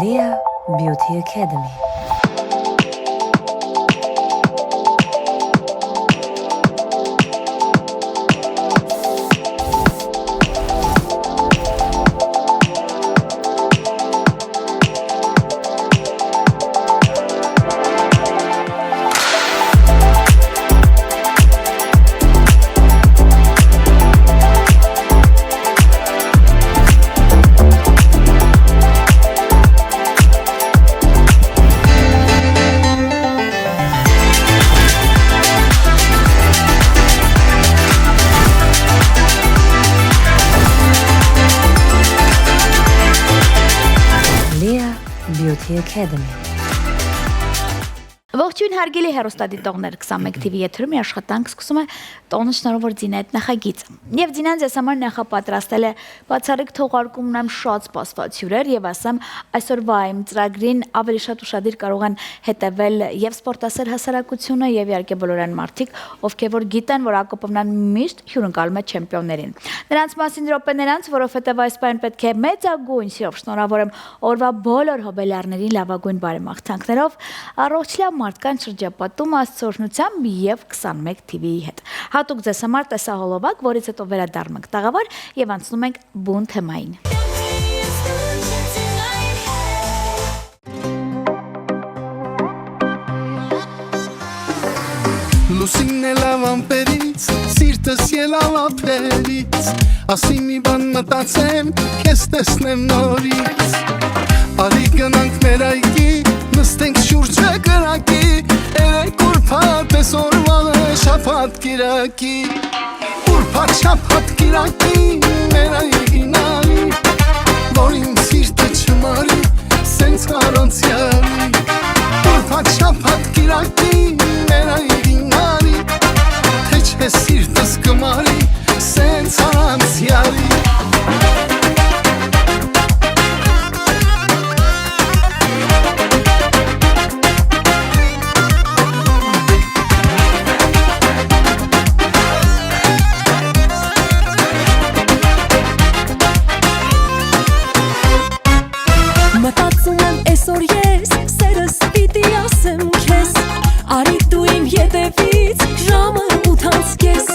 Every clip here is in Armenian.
Leah Beauty Academy. Beauty Academy. Ողջույն հարգելի հեռուստադիտողներ, 21 TV եթերում աշխատանք սկսում է տոնը շնորհավոր Ձինետ նախագիծ։ Եվ Ձինան ձեզ համար նախապատրաստել է բացառիկ թողարկում ունեմ շատ սպասված հյուրեր եւ ասեմ այսօրվա իմ ծրագրին ավելի շատ ուշադիր կարող են հետևել եւ սպորտասեր հասարակությունը եւ իհարկե բոլոր այն մարդիկ, ովքեր որ գիտեն, որ Ակոպովնան միշտ հյուրընկալում է չեմպիոններին։ Նրանց մասին րոպեներանց, որովհետեւ այս պայն պետք է մեծագույն սիրով շնորհավոր եմ օրվա բոլոր հոբելյարներին լավագույն բարեմաղթանքներով, առողջ լավ մարդկանց շրջապատում Աստծո օրհնությամբ եւ 21 TV-ի հետ։ Հատուկ ձեզ համար տեսահոլովակ, որից հետո վերադառնանք տաղավար եւ անցնում ենք բուն թեմային։ Լուսինն է լավան պերից, սիրտս ելավապերից, ասի մի բան մտածեմ, կեզ տեսնեմ նորից, արի գնանք մեր այգի, նստենք շուրջը կրակի, երեք ուրբատ ես օրվանը շապատ կիրակի, ուրբատ շապատ կիրակի, մեր այգին արի, որ իմ սիրտը չմարի, սենց առանցյալի, ուրբատ շապատ կիրակի, մեր այգին արի, թե չէ սիրտս կմարի, սենց առանցյալի Մտածում եմ այսօր ես, սերս պիտի ասեմ քեզ, արի դու իմ ետևից, ժամը 8:30,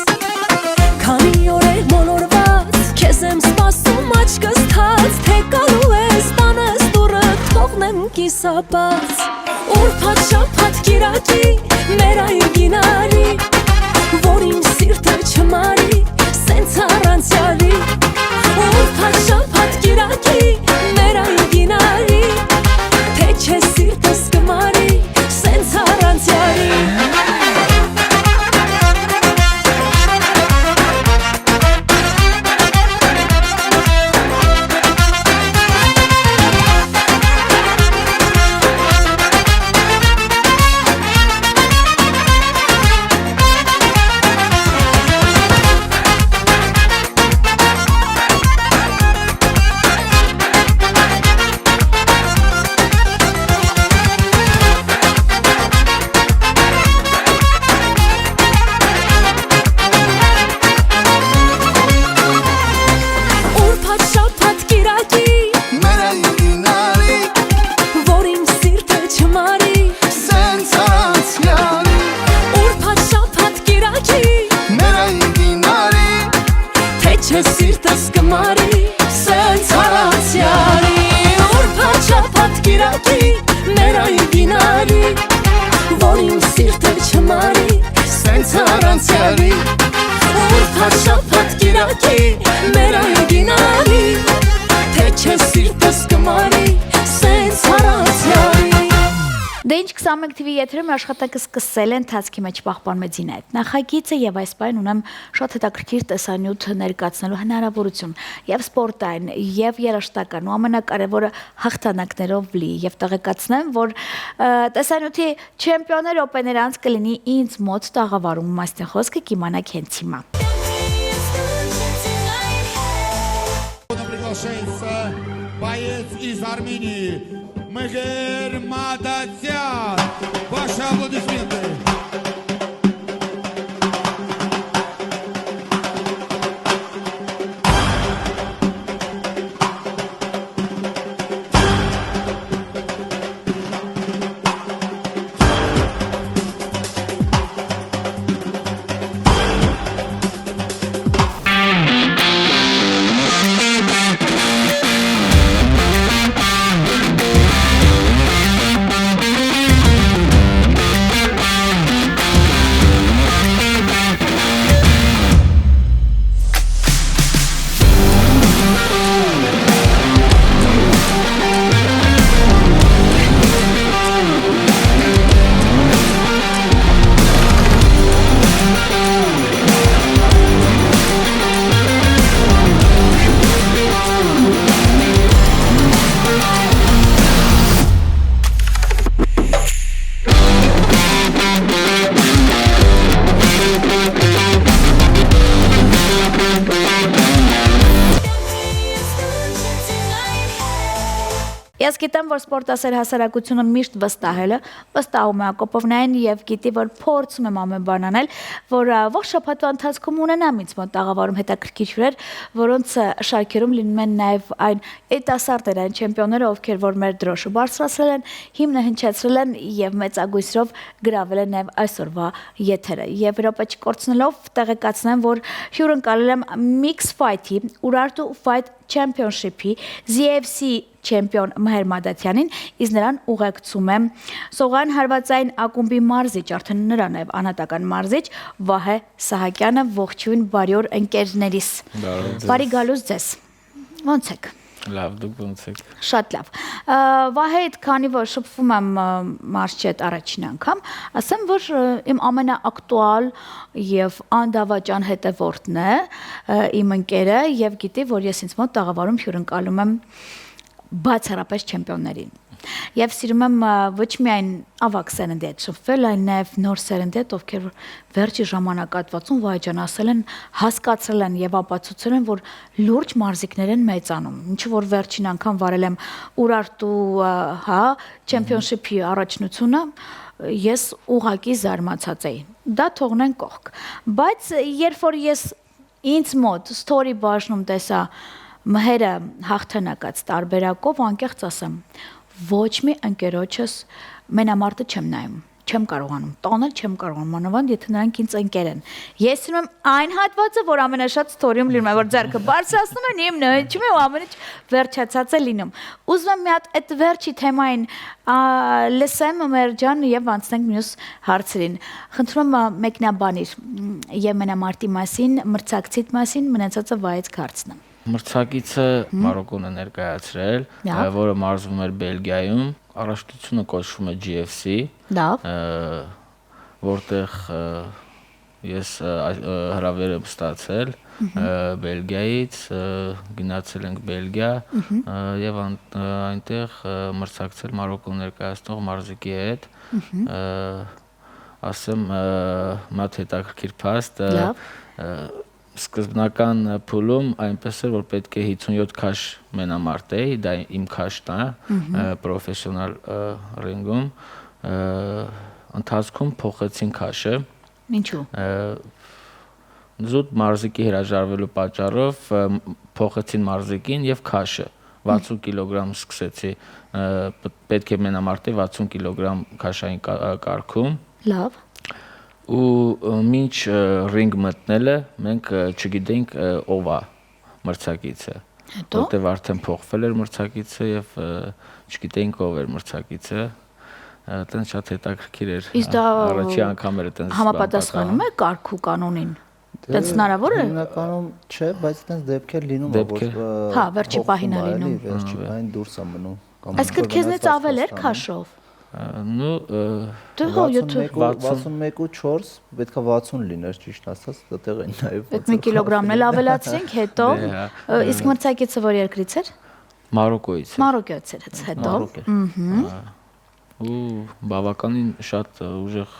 քանի օր է մոլորված, քեզ եմ սպասում աչքս թաց, թե գալու ես տանես դուռը, թողնեմ կիսաբաց, ուրբաթ շաբաթ կիրակի, մեր այգին արի, որ իմ սիրտը չմարի, սենց առանցյալի, ուրբաթ շաբաթ կիրակի, մեր այգին արի, թե չէ սիրտս կմարի, սենց առանցյալի Սիրտս կմարի, սենց առանցյալի, ուրբաթ շաբաթ կիրակի, մեր այգին արի, որ իմ սիրտը չմարի, սենց առանցյալի, ուրբաթ շաբաթ կիրակի, մեր այգին արի, թե չէ սիրտս կմարի, սենց առանցյալի Դե ինչ 21 TV եթերում աշխատանքը սկսել են, ընթացքի մեջ պահպանում է Ձինետ նախագիծը եւ այս պայն ունեմ շատ հետաքրքիր տեսանյութ ներկայացնելու հնարավորություն եւ սպորտային եւ երաժշտական ու ամենակարևորը հաղթանակներով լի եւ տեղեկացնեմ, որ տեսանյութի չեմպիոններ օպեներ անց կլինի ինձ մոտ տաղավարում մասնի խոսքը կիմանաք հենց հիմա Боец из Армении Мегер Мадатян. Ваши аплодисменты. Ես գիտեմ, որ սպորտասեր հասարակությունը միշտ վստահում է Ակոպովնային եւ գիտի, որ փորձում եմ ամեն բան անել, որ ողջ շաբաթվա ընթացքում ունենամ ինձ մոտ տաղավարում հետաքրքիր հյուրեր, որոնց շարքերում լինում են նաեւ այն երիտասարդներ, այն չեմպիոնները, ովքեր որ մեր դրոշը բարձրացրել են, հիմնը հնչեցրել են եւ մեծագույսրով գրավել են նաեւ այսօրվա եթերը։ Եվ րոպե չկորցնելով տեղեկացնեմ, որ հյուրընկալել եմ Mix Fight-ի Urartu Fight Championship-ի ZFC չեմպիոն Մհեր Մադաթյանին, իսկ նրան ուղեկցում եմ Սողան հարվածային ակումբի մարզիչ, արդեն նրան է անհատական մարզիչ Վահե Սահակյանը, ողջույն բարի օր ընկերներիս։ Բարի գալուս ձեզ։ Ոնց եք։ Լավ, դուք ոնց եք։ Շատ լավ։ Վահե, քանի որ շփվում եմ մարզչի հետ առաջին անգամ, ասեմ, որ իմ ամենաակտուալ եւ անդավաճան հետևորդն է իմ ընկերը եւ գիտի, որ ես ինձ մոտ տաղավարում հյուրընկալում եմ բացառապես չեմպիոններին։ Եվ սիրում եմ ոչ միայն ավագ սերնդի հետ շփվել, այլ նաև նոր սերնդի հետ, ովքեր վերջի ժամանակահատվածում վայջան ասել են, հասկացել են եւ ապացուցել են, որ լուրջ մարզիկներ են մեծանում։ Ինչու որ վերջին անգամ վարել եմ Urartu, Championship-ի առաջնությունը, ես ուղակի զարմացած էի։ Դա թողնեն կողք։ Բայց երբ որ ես ինձ մոտ story բաժնում տեսա Մհերը հաղթանակած տարբերակով, անկեղծ ասեմ, ոչ մի ընկերոջս մենամարտը չեմ նայում, չեմ կարողանում, տանել չեմ կարողանում, մանավանդ եթե նրանք ինձ ընկեր են։ Ես սիրում եմ այն հատվածը, որ ամենաշատ story-ում լինում է, որ ձեռքը բարձրացնում են, իմ նայում եմ, ամենը վերջացած է լինում։ Ուզում եմ մի հատ այդ վերջի թեմային լսեմ մեր ջան եւ անցնենք մյուս հարցերին։ Խնդրում եմ մեկնաբանիր Եմենամարտի մասին, մրցակցիդ մասին, մնացածը վայից կհարցնեմ։ Մրցակիցը Մարոկոն է ներկայացրել, որը մարզվում էր Բելգիայում, առաջնությունը կոչվում է GFC, որտեղ ես հրավեր եմ ստացել Բելգիայից, գնացել ենք Բելգիա եւ այնտեղ մրցակցել Մարոկոն ներկայացնող մարզիկի հետ, ասեմ, մատ հետաքրքիր փաստ, սկզբնական փուլում այնպես էր, որ պետք է 57 քաշ մենամարտեի, դա իմ քաշն է, պրոֆեսիոնալ ռինգում, ընթացքում փոխեցին քաշը։ Ինչու՞։ Զուտ մարզիկի հրաժարվելու պատճառով փոխեցին մարզիկին եւ քաշը 60 կիլոգրամ սկսեցի, պետք է մենամարտեի 60 կիլոգրամ քաշային կարգում։ Լավ։ Ու մինչ ռինգ մտնելը մենք չգիտեինք ով է մրցակիցը, որտեղ արդեն փոխվել էր մրցակիցը եւ չգիտեինք ով էր մրցակիցը, այդտեղ շատ հետաքրքիր էր։ Առաջի անգամ էր այդտեղ համապատասխանում է կարգ ու կանոնին։ Դա հնարավոր է։ Հիմնականում չէ, բայց այդտեղ դեպքեր լինում է, որ հա, վերջի պահին է լինում։ Վերջի պահին դուրս է մնում։ Այսինքն քեզնից ավել էր քաշով։ Ну, 61.4 պետքա 60 լիներ ճիշտ ասած, այդտեղ են նաև։ Այդ 1 կիլոգրամն էլ ավելացրինք հետո, իսկ մրցակիցը որ երկրից էր։ Մարոկոից։ Մարոկոից էր հետո։ Ու բավականին շատ ուժեղ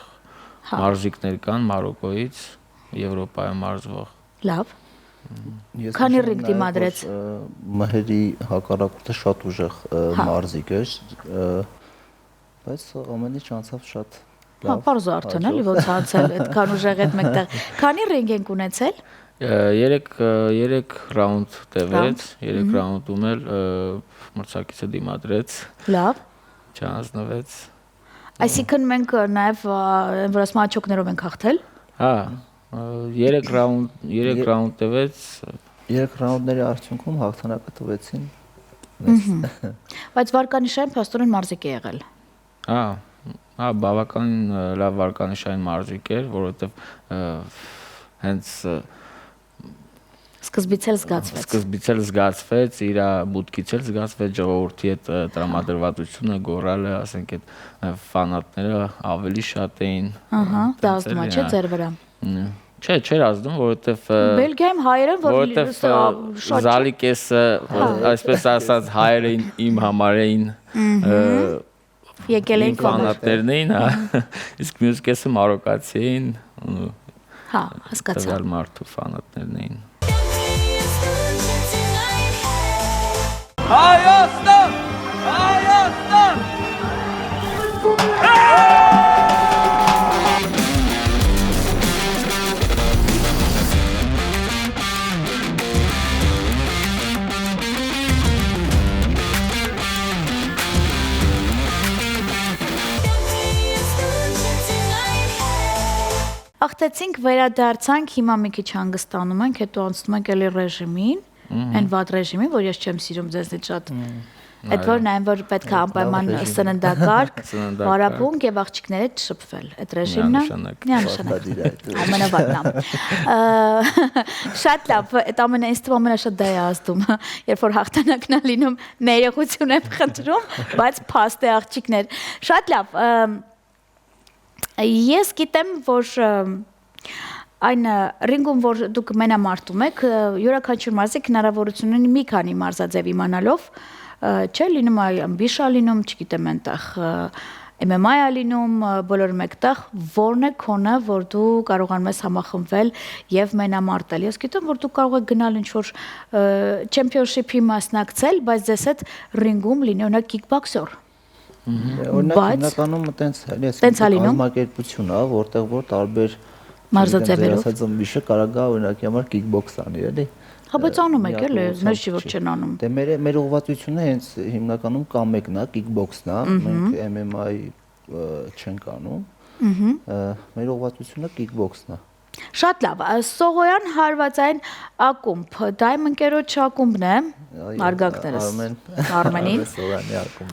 մարզիկներ կան Մարոկոից, Եվրոպայում մարզվող։ Լավ։ Քանի ռինգ դիմադրեց։ Մհերի հակառակորդը շատ ուժեղ մարզիկ էր, բայց ամեն ինչ անցավ շատ լավ։ Հա, բարձ արդեն էլի ոնց անցել այդքան ուժեղ այդ մեկտեղ։ Քանի ռինգ ենք ունեցել։ 3 ռաունդ տևեց, 3 ռաունդում էլ մրցակիցը դիմադրեց։ Լավ։ Չանձնվեց։ Այսինքն մենք նաև որ ասում աչոկներով ենք հաղթել։ Հա, 3 ռաունդ տևեց։ 3 ռաունդների արդյունքում հաղթանակը տվեցին։ Բայց վարկանիշային փաստորեն մարզիկ է եղել։ Հա, բավականին լավ վարկանիշային մարզիկ էր, որովհետև հենց սկզբից էլ զգացվեց, իր մուտքից էլ զգացվեց ժողովրդի հետ տրամադրվածությունը, գոռալը, ասենք այդ ֆանատները ավելի շատ էին։ Ահա, դա ազդում է չէ ձեր վրա։ Չէ, չէր ազդում, որովհետև Բելգիայում հայերեն որ զալի կեսը, այսպես ասած, հայերը իմ համար էին եկել են ֆանատներն էին, իսկ մյուս կեսը մարոկացի էին։ Հա, հասկացա։ Տվյալ մարդու ֆանատներն էին։ Հայաստան! Հաղթեցինք, վերադարձանք, հիմա մի քիչ հանգստանում ենք, հետո անցնում ենք էլի ռեժիմին, այն վատ ռեժիմին, որ ես չեմ սիրում ձեզնից շատ։ Այդ որն այն որ պետք է անպայման սննդակարգ, հարապունք եւ աղջիկները չշփվել։ Այդ ռեժիմն է միանշանակ։ Ամենավատն է։ Շատ լավ, այդ ամենը ինձ թվում ամենաշատ դա է ազդում, երբ որ հաղթանակն է լինում, ներողություն եմ խնդրում, բայց փաստ է աղջիկներ։ Շատ լավ։ Ես գիտեմ, որ այն ռինգում, որ դուք մենամարտում եք, յուրաքանչյուր մարզիկ հնարավորություն ունի մի քանի մարզաձև իմանալով, չէ, լինում է ամբիշա լինում, չգիտեմ, այնտեղ MMA է լինում, բոլորը մեկտեղ, որն է քոնը, որ դու կարողանում ես համախմբվել եւ մենամարտել։ Ես գիտեմ, որ դու կարող ես գնալ ինչ-որ չեմպիոնշիփի մասնակցել, բայց ձեզ հետ ռինգում լինի օրինակ կիկբոքսեր։ Օրինակ հիմնականում տենց էլի կազմակերպություն է, որտեղ որ տարբեր մարզաձևերով ասած ամբիշը կարող է օրինակի համար կիկբոքս անի, էլի։ Հա, բայց անում եք էլի, նույն չի որ չեն անում։ Դե մեր ուղղվածությունը հենց հիմնականում կամ մեկն է, կիկբոքսն է, մենք MMA-ի չենք անում։ Մեր ուղղվածությունը կիկբոքսն է։ Շատ լավ, Սողոյան հարվածային ակումբ, դա իմ ընկերոջ ակումբն է, արգակներս Արմենին,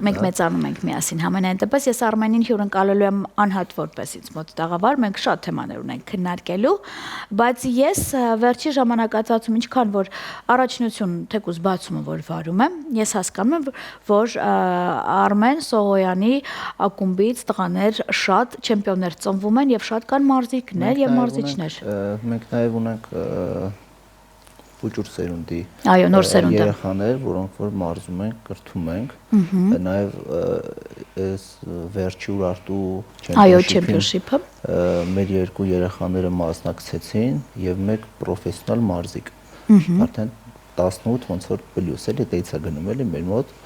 մենք մեծանում ենք միասին համենայն դեպս, ես Արմենին հյուրընկալելու եմ անհատ որպես ինձ մոտ տաղավար, մենք շատ թեմաներ ունենք քննարկելու, բայց ես վերջի ժամանակացածում ինչքան որ առաջնություն թեկուզ բացումը որ վարում եմ, ես հասկանում եմ, որ Արմեն Սողոյանի ակումբից տղաներ շատ չեմպիոններ ծնվում են եւ շատ կան մարզիկներ եւ մարզիչներ։ Մենք նաև ունենք փոճուր սերունդի երեխաներ, որոնք որ մարզում են, կրթում ենք, նաև այս վերջի Ուրարտու չեմպիոնշիփը մեր երկու երեխաները մասնակցեցին եւ մեկ պրոֆեսիոնալ մարզիկ։ Արդեն 18 ոնց որ պլյուս էլի դեից է գնում էլի մեր մոտ։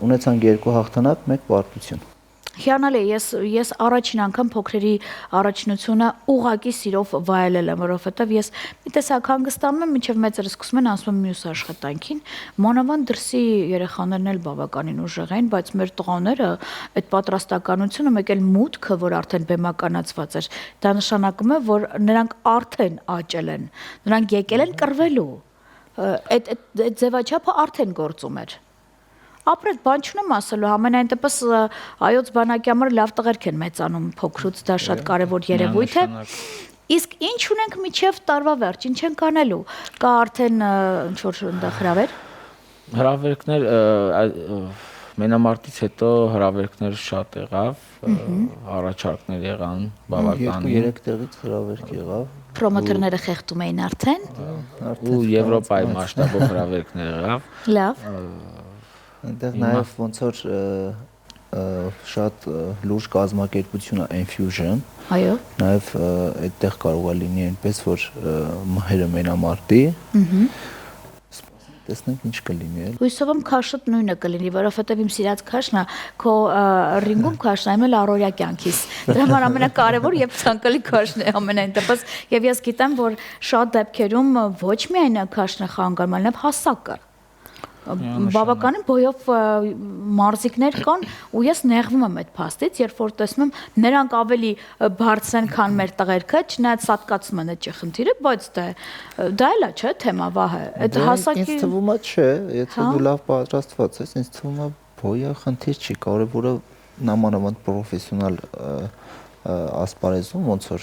Ունեցանք 2 հաղթանակ, 1 պարտություն։ Հիանալի, ես առաջին անգամ փոքրերի առաջնությունը ուղակի սիրով վայելել եմ, որովհետև ես մի տեսակ հանգստանում եմ, մինչև մեծերը սկսում են անցնում մյուս աշխատանքին, մանավանդ դրսի երեխաներն էլ բավականին ուժեղ են, բայց մեր տղաները այդ պատրաստականությունը, մեկ էլ մուտքը, որ արդեն բեմականացված էր, դա նշանակում է, որ նրանք արդեն աճել են, նրանք եկել են կռվելու, այդ ձևաչափը արդեն գործում էր։ Ապրետ բան չունեմ ասելու, համենայն դեպս այոց բանակի համար լավ տղերք են մեծանում փոքրուց, դա շատ կարևոր երևույթ է։ Իսկ ինչ ունենք միջև տարվա վերջ, ինչ ենք անելու։ Կա արդեն ինչ-որ այնտեղ հրավեր։ Հրավերքներ մենամարտից հետո հրավերքներ շատ եղավ, առաջարկներ եղան, բավականին։ 2-3 տեղից հրավերք եղավ։ Պրոմոտորները խեղդում էին արդեն։ Ու Եվրոպայի մասշտաբով հրավերքներ եղավ։ Լավ։ Այնտեղ նաև ոնց որ շատ լուրջ կազմակերպություն է Infusion։ Այո։ Նաև այդտեղ կարող է լինի այնպես որ մահերը մենամարտի։ Տեսնենք ինչ կլինի էլ։ Հույսով եմ քաշտ նույնը կլինի, որովհետև իմ սիրած քաշն է, քո ռինգում քաշն այմել առօրյա կյանքիս։ Դրա համար ամենակարևոր եւ ցանկալի քաշն է ամենայն դեպս, եւ ես գիտեմ, որ շատ դեպքերում ոչ միայն քաշն է խանգարում, այլև հասակը։ Բավականին բոյով մարզիկներ կան ու ես նեղվում եմ այդ փաստից, երբ որ տեսնում եմ նրանք ավելի բարձր են, քան մեր տղերքը, չնայած սատկացում են այդ խնդիրը, բայց դա էլ է, չէ՞, թեմա վահը։ Այդ հասակի ինձ թվում է չէ, եթե դու լավ պատրաստված ես, ինձ թվում է բոյը խնդիր չի, կարևորը նամանավանդ պրոֆեսիոնալ ասպարեզում ոնց որ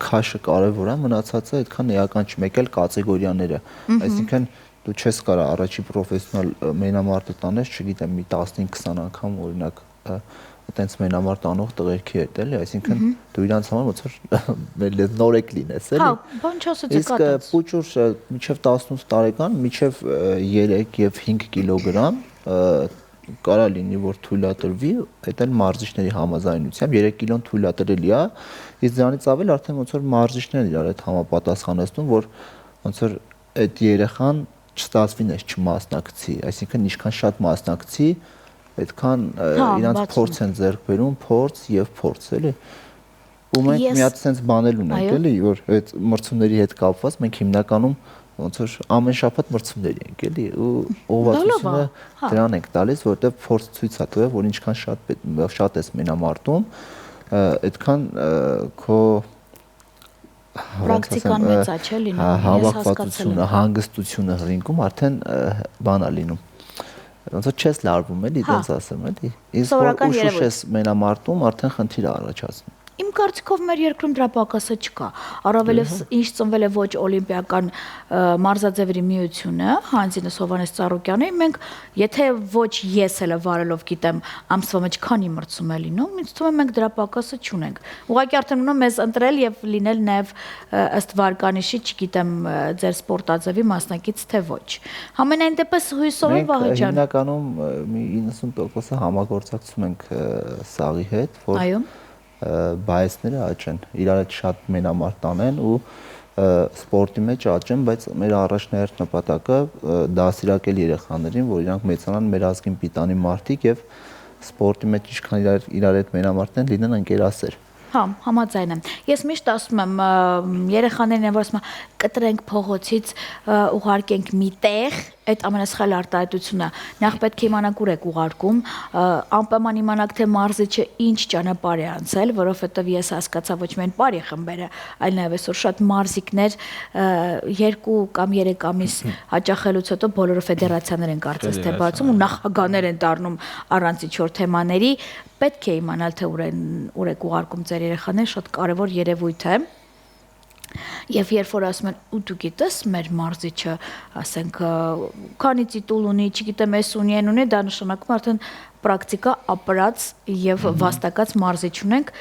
քաշը կարևոր է, մնացածը այդքան էական չի, մեկ էլ կատեգորիաները, այսինքն դու չես կարա առաջի պրոֆեսիոնալ մենամարտը տանես, չգիտեմ, մի 15-20 անգամ օրինակ այտենց մենամարտ անող տղերքի հետ էլի, այսինքն դու իրանց համար ոնց որ մեր նորեկ լինես էլի։ Հա, բան չասեցի կատած։ Իսկ փոճուր մինչև 18 տարեկան, մինչև 3 եւ 5 կիլոգրամ կարա լինի որ թույլատրվի, այդ էլ մարզիչների համաձայնությամբ 3 կիլոն թույլատրելի է, իսկ դրանից ավել արդեն ոնց որ մարզիչներն իրար այդ համապատասխանեցնում, որ ոնց որ այդ երեխան չստացվին այս չմասնակցի, այսինքն ինչքան շատ մասնակցի, այդքան իրանց փորձ են ձեռք բերում, փորձ եւ փորձ, էլի։ Ու մենք մի հատ sense բանել ունենք, էլի, որ այդ մրցումների հետ կապված մենք հիմնականում ոնց որ ամեն շաբաթ մրցումների ենք, էլի, ու ուղղվածությունը դրան ենք տալիս, որտեղ փորձ ցույց է տվել, որ ինչքան շատ ես մենամարտում, այդքան քո Պրակտիկան մեծ է, չէ՞ լինում։ Ես Հավաքվածությունը, հանգստությունը ռինգում արդեն բան է լինում։ Ոնց որ չես լարվում էլի, դենց ասեմ էլի։ Իսկ որ ուշուշ ես մենամարտում արդեն խնդիր է առաջացնում։ Իմ կարծիքով մեր երկրում դրա պակասը չկա։ Առավելևս ինչ ծնվել է ոչ օլիմպիական մարզաձևերի միությունը, Հանձինս Հովանես Ծառուկյանի, մենք եթե ոչ ես էլ վարելով գիտեմ ամսվա մեջ քանի մրցում է լինում, ինձ թվում է մենք դրա պակասը չունենք։ Ուղղակի արդեն ունում մեզ ընտրել եւ լինել նաեւ ըստ վարկանիշի, չգիտեմ, ձեր սպորտաձևի մասնակից թե ոչ։ Համենայն դեպս հույսով եմ Վահեջան։ Հիմնականում մի 90% համագործակցում ենք սաղի հետ, որ Այո։ բայեսները աճեն, իրար հետ շատ մենամարտ անեն ու սպորտի մեջ աճեն, բայց մեր առաջնահերթ նպատակը դասիրակել երեխաներին, որ իրանք մեծանան մեր ազգին պիտանի մարդիկ եւ սպորտի մեջ ինչքան իրար հետ մենամարտն են, լինեն ընկերասեր։ Հա, համաձայն եմ։ Ես միշտ ասում եմ երեխաներին են որ ասում կտրենք փողոցից ուղարկենք մի տեղ, այդ ամենասխալ արտահայտությունը նախ պետք է իմանաք ուր եք ուղարկում, անպայման իմանաք թե մարզիչը ինչ ճանապարհ է անցել, որովհետև ես հասկացա ոչ միայն բարի խմբերը, այլ նաև այսօր շատ մարզիկներ 2 կամ 3 ամիս հաճախելուց հետո բոլորը ֆեդերացիաներ են կարծես թե բացում ու նախագահներ են դառնում առանց ինչ-որ թեմաների, պետք է իմանալ թե ուր եք ուղարկում ձեր երեխաները, շատ կարևոր երևույթ է։ Եվ երբ որ ասում են ու դու գիտես մեր մարզիչը, ասենք, քանի տիտուլ ունի, չգիտեմ, էս ունի, այն ունի, դա նշանակում արդեն պրակտիկա ապրած եւ վաստակած մարզիչ ունենք,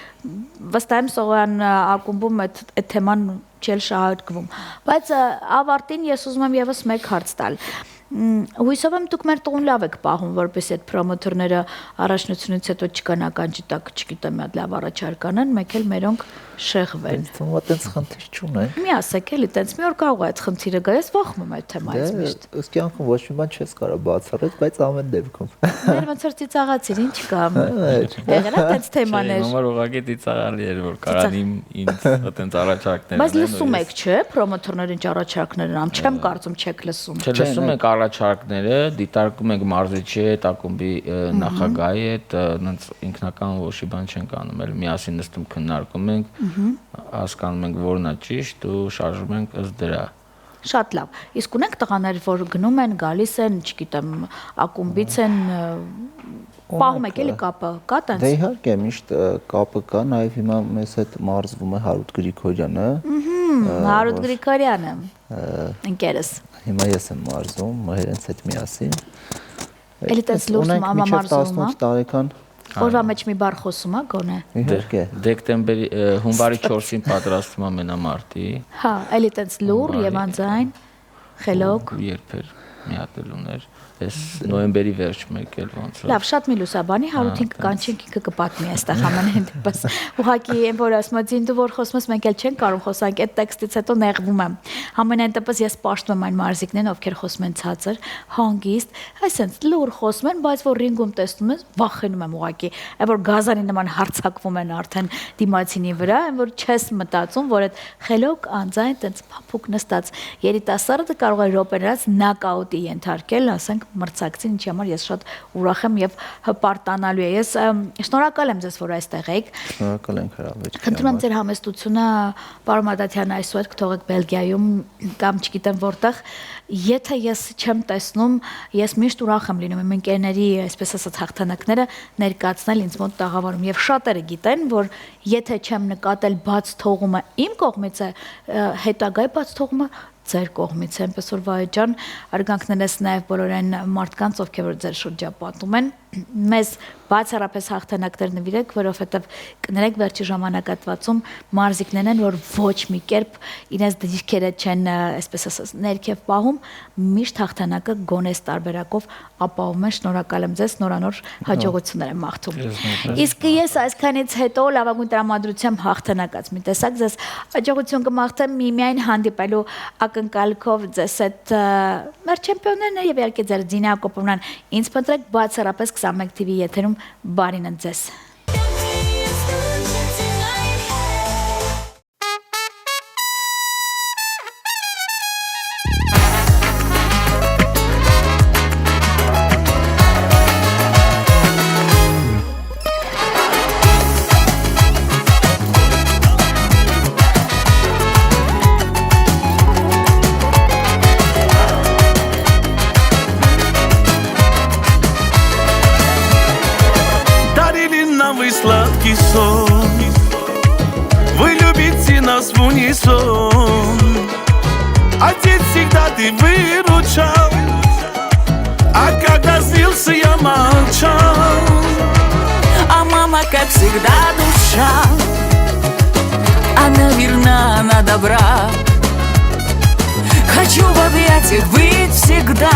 վստահ եմ Սողոյան ակումբում այդ թեման չել շահարկվում։ Բայց ավարտին ես ուզում եմ եւս մեկ հարց տալ։ Հույսով եմ դուք մեր տուն լավ եք պահում, որպեսզի այդ պրոմոթորները առաջնությունից հետո չկանական չտակ, չգիտեմ, այդ լավ առաջարկ անեն, մեկ էլ մերոնք շեղվեն։ Թվում է տենց խնդիր չունեն։ Մի ասեք էլի, տենց մի օր կարող է այդ խնդիրը գա, ես վախում եմ այդ թեմայից միշտ։ Ըստ կյանքում ոչ մի բան չես կարող բացառել, բայց ամեն դեպքում։ Մեր ոնց որ ծիծաղացիր, ինչ կա։ Եղել է տենց թեմաներ։ Չէ, ուղղակի ծիծաղալի էր, որ կարան ինձ տենց առաջարկներ։ Բայց լսում եք, չէ՞, պրոմոթորներին ինչ առաջարկներ ամ, չեմ կարծում չեք լսում։ Չէ, լսում եք առաջարկները, դիտարկում ենք մարզիչի հետ, ակումբի նախագահի հետ, այնց ինքնական ոչի բան չենք անում, էլ միասին նստում քննարկում ենք, հասկանում ենք որն է ճիշտ ու շարժում ենք ըստ դրա։ Շատ լավ։ Իսկ ունեք տղաներ, որ գնում են, գալիս են, չգիտեմ, ակումբից են, պահում եք էլի կապը, կա տենց։ Դե իհարկե, միշտ կապը կա, նաև հիմա մեզ հետ մարզվում է Հարութ Գրիգորյանը։ Հարութ Գրիգորյանը։ Ընկերս։ Հիմա ես եմ մարզում, մայրենց հետ միասին։ Էլի տես լուրջ մամա մարզում, 18 տարեկան։ Օրվա մեջ մի բառ խոսում է գոնե։ Իհարկե։ Դեկտեմբերի հունվարի 4-ին պատրաստվում է մենամարտի։ Հա, էլի տես լուր եւ անձայն, խելոք։ Երբեր մի հատ էլ ուներ։ Այս նոյեմբերի վերջ մեկ էլ ոնց։ Լավ, շատ մի լուսաբանի Հարութին կկանչենք ինքը կպատմի այստեղ ամենայն դեպս։ Ուղղակի այն որ ասում եմ դու որ խոսում ես մենք էլ չենք կարող խոսանք այդ տեքստից հետո նեղվում եմ։ Ամենայն դեպս ես պաշտում եմ այն մարզիկներին, ովքեր խոսում են ցածր, հանգիստ, այսինքն լուր խոսում են, բայց որ ռինգում տեսնում ես, վախենում եմ ուղղակի։ Այն որ գազանի նման հարցակվում են արդեն դիմացինի վրա, այն որ չես մտածում, որ այդ խելոք անձայն տենց փափուկ նստած երիտասարդը կարող է րոպեներած նոկաուտի ենթարկել, ասենք մրցակցին, ինչի համար ես շատ ուրախ եմ եւ հպարտանալու եմ։ Ես շնորհակալ եմ ձեզ, որ այստեղ եք։ Շնորհակալ ենք հրավերին։ Խնդրում եմ ձեր համեստությունը, պարոն Մադաթյան, այսօր կթողեք Բելգիայում կամ չգիտեմ որտեղ, եթե ես չեմ տեսնում, ես միշտ ուրախ եմ լինում իմ ընկերների, այսպես ասած, հաղթանակները ներկայացնել ինձ մոտ տաղավարում եւ շատերը գիտեն, որ եթե չեմ նկատել բաց թողումը իմ կողմից է, հետագայ բաց թողումը ձեր կողմից է, այնպես որ Վահեջան, արգանքներս նաև բոլոր այն մարդկանց, ովքեր որ ձեր շրջապատում են, մեզ բացառապես հաղթանակներ նվիրեք, որովհետև կներեք վերջի ժամանակատվածում մարզիկներն են, որ ոչ մի կերպ իրենց դիրքերը չեն, այսպես ասած, ներքև պահում, միշտ հաղթանակը գոնես տարբերակով ապահովում են։ Շնորհակալ եմ ձեզ, նորանոր հաջողություններ եմ մաղթում։ Իսկ ես այսքանից հետո լավագույն տրամադրությամբ հաղթանակած մի տեսակ ձեզ հաջողություն կմաղթեմ միայն հանդիպելու ակնկալքով ձեզ այդ մեր չեմպիոններն եւ իհարկե ձեր Դինա Հակոբովնան ինձ փնտրեք բացառապես 21 TV եթերում բարին ընձեզ։ ты выручал, а когда злился, я молчал. А мама, как всегда, душа, она верна, она добра. Хочу в объятиях быть всегда,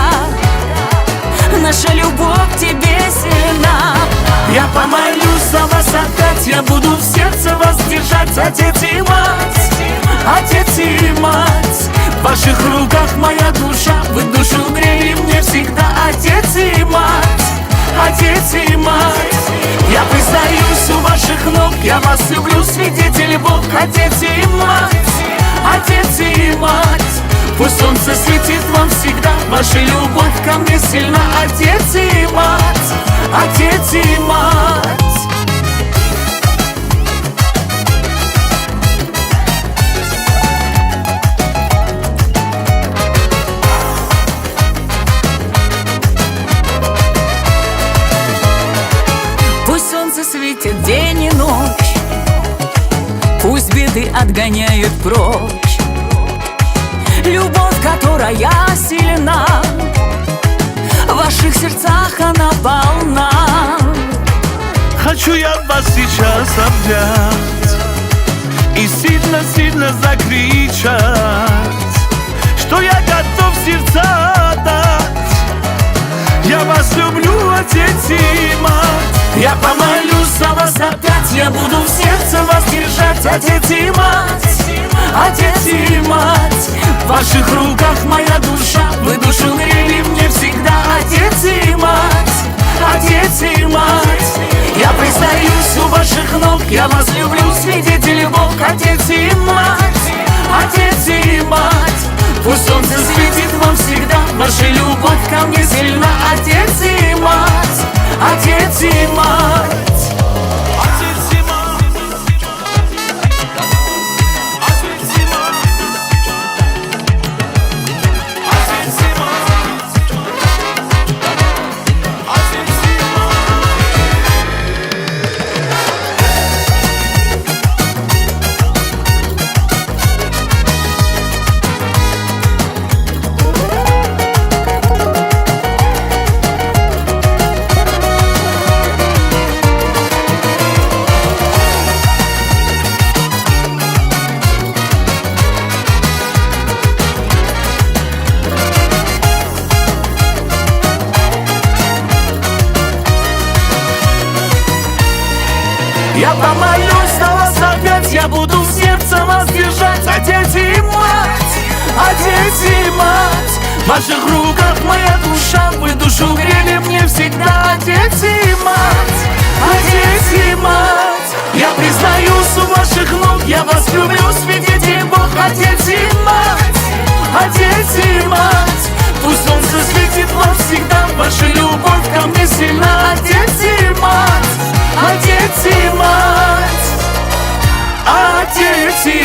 наша любовь к тебе сильна. Я помолюсь за вас опять, я буду в сердце вас держать. Отец и мать, отец и мать, в ваших руках моя душа, вы душу грели мне всегда. Отец и мать, отец и мать, я признаюсь у ваших ног, я вас люблю, свидетель Бог. Отец и мать, отец и мать, пусть солнце светит вам всегда, ваша любовь ко мне сильна. Отец и мать, отец и мать. Пусть солнце светит день и ночь, пусть беды отгоняют прочь. Любовь, которая сильна, в ваших сердцах она полна. Хочу я вас сейчас обнять и сильно-сильно закричать, что я готов сердца отдать. Я вас люблю, отец и мать. Я помолюсь за вас опять, я буду в сердце вас держать. Отец и мать, отец и мать, в ваших руках моя душа, вы душу грели мне всегда. Отец и мать, отец и мать, я признаюсь у ваших ног, я вас люблю, свидетель Бог. Отец и мать, отец и мать, пусть солнце светит вам всегда, ваша любовь ко мне сильна. Отец и мать, отец и мать. Я помолюсь на вас опять, я буду в сердце вас держать. Отец и мать, отец и мать, в ваших руках моя душа, вы душу грели мне всегда. Отец и мать, отец и мать, я признаюсь у ваших ног, я вас люблю, свидетель Бог. Отец и мать, отец и мать, пусть солнце светит вам всегда, ваша любовь ко мне сильна. Отец и мать, отец и мать, отец и